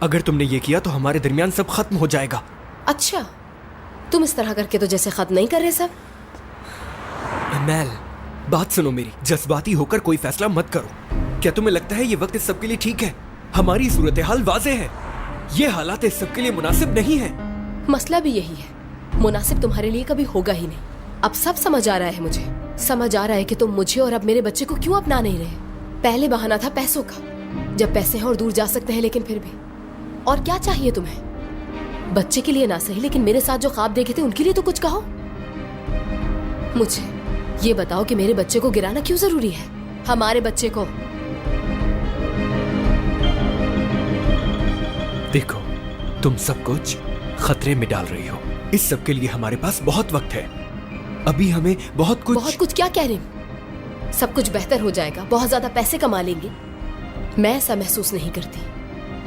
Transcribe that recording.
अगर तुमने ये किया तो हमारे दरमियान सब खत्म हो जाएगा। अच्छा, तुम इस तरह करके तो जैसे खत्म नहीं कर रहे सब। अमैल, बात सुनो मेरी, जज्बाती होकर कोई फैसला मत करो। क्या तुम्हें लगता है ये वक्त इस सब के लिए ठीक है? हमारी सूरत हाल वाज़े है, ये हालात इस सब के लिए मुनासिब नहीं है। मसला भी यही है, मुनासिब तुम्हारे लिए कभी होगा ही नहीं। अब सब समझ आ रहा है मुझे, समझ आ रहा है कि तुम मुझे और अब मेरे बच्चे को क्यों अपना नहीं रहे। पहले बहाना था पैसों का, जब पैसे हैं और दूर जा सकते हैं, लेकिन फिर भी। और क्या चाहिए तुम्हें? बच्चे के लिए ना सही, लेकिन मेरे साथ जो ख्वाब देखे थे उनके लिए तो कुछ कहो। मुझे ये बताओ कि मेरे बच्चे को गिराना क्यों जरूरी है? हमारे बच्चे को। देखो, तुम सब कुछ खतरे में डाल रही हो। इस सब के लिए हमारे पास बहुत वक्त है। अभी हमें बहुत कुछ क्या कह रही हूँ? सब कुछ बेहतर हो जाएगा, बहुत ज्यादा पैसे कमा लेंगे। मैं ऐसा महसूस नहीं करती।